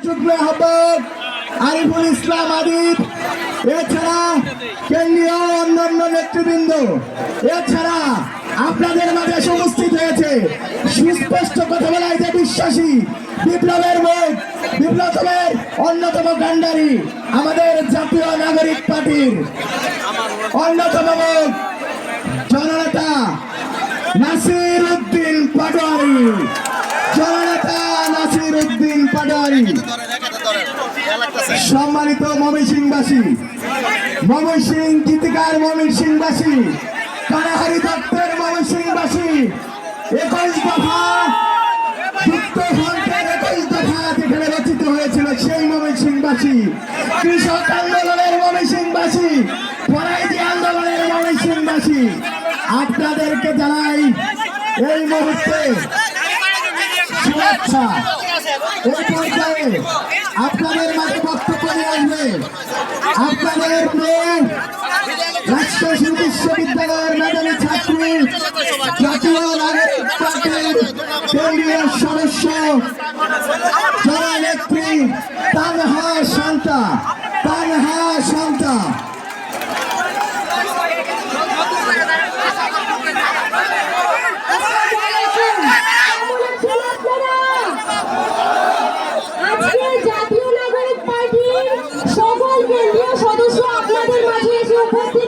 যুগ্ম আহ্বায়ক আরিফুল ইসলাম আদিব, এছাড়া কেন্দ্রীয় অন্যান্য নেতৃবৃন্দ, এছাড়া আপনাদের মাঝে উপস্থিত হয়েছে সুস্পষ্ট কথা বলায় যে বিশ্বাসী বিপ্লবের মুখ, বিপ্লবের অন্যতম কাণ্ডারি, আমাদের জাতীয় নাগরিক পার্টির অন্যতম মুখ জননেতা নাসির উদ্দিন পাটোয়ারি, জননেতা নাসির উদ্দিন পাটোয়ারি। সম্মানিত ময়মনসিংহবাসী, ময়মনসিংহ গীতিকার ময়মনসিংহবাসী, কানাহারি দত্তের ময়মনসিংহবাসী, 21 দফা যুক্ত ফ্রন্টের 21 দফা যেখানে রচিত হয়েছিল সেই ময়মনসিংহবাসী, কৃষক আন্দোলনের ময়মনসিংহবাসী, ফরাইজি আন্দোলনের ময়মনসিংহবাসী, আপনাদেরকে জানাই এই মুহূর্তে শুভেচ্ছা। এই পর্যায়ে আপনাদের মাঝে বক্তব্য নিয়ে আসবে আপনাদের মেয়ে রাজশাহী বিশ্ববিদ্যালয়ের মেধাবী ছাত্রী, জাতীয় নাগরিক পার্টির কেন্দ্রীয় সদস্য, জননেত্রী তানহা শান্তা। তানহা শান্তা জাতীয় নাগরিক পার্টির সকল কেন্দ্রীয় সদস্য আপনাদের মাঝে এসে উপস্থিত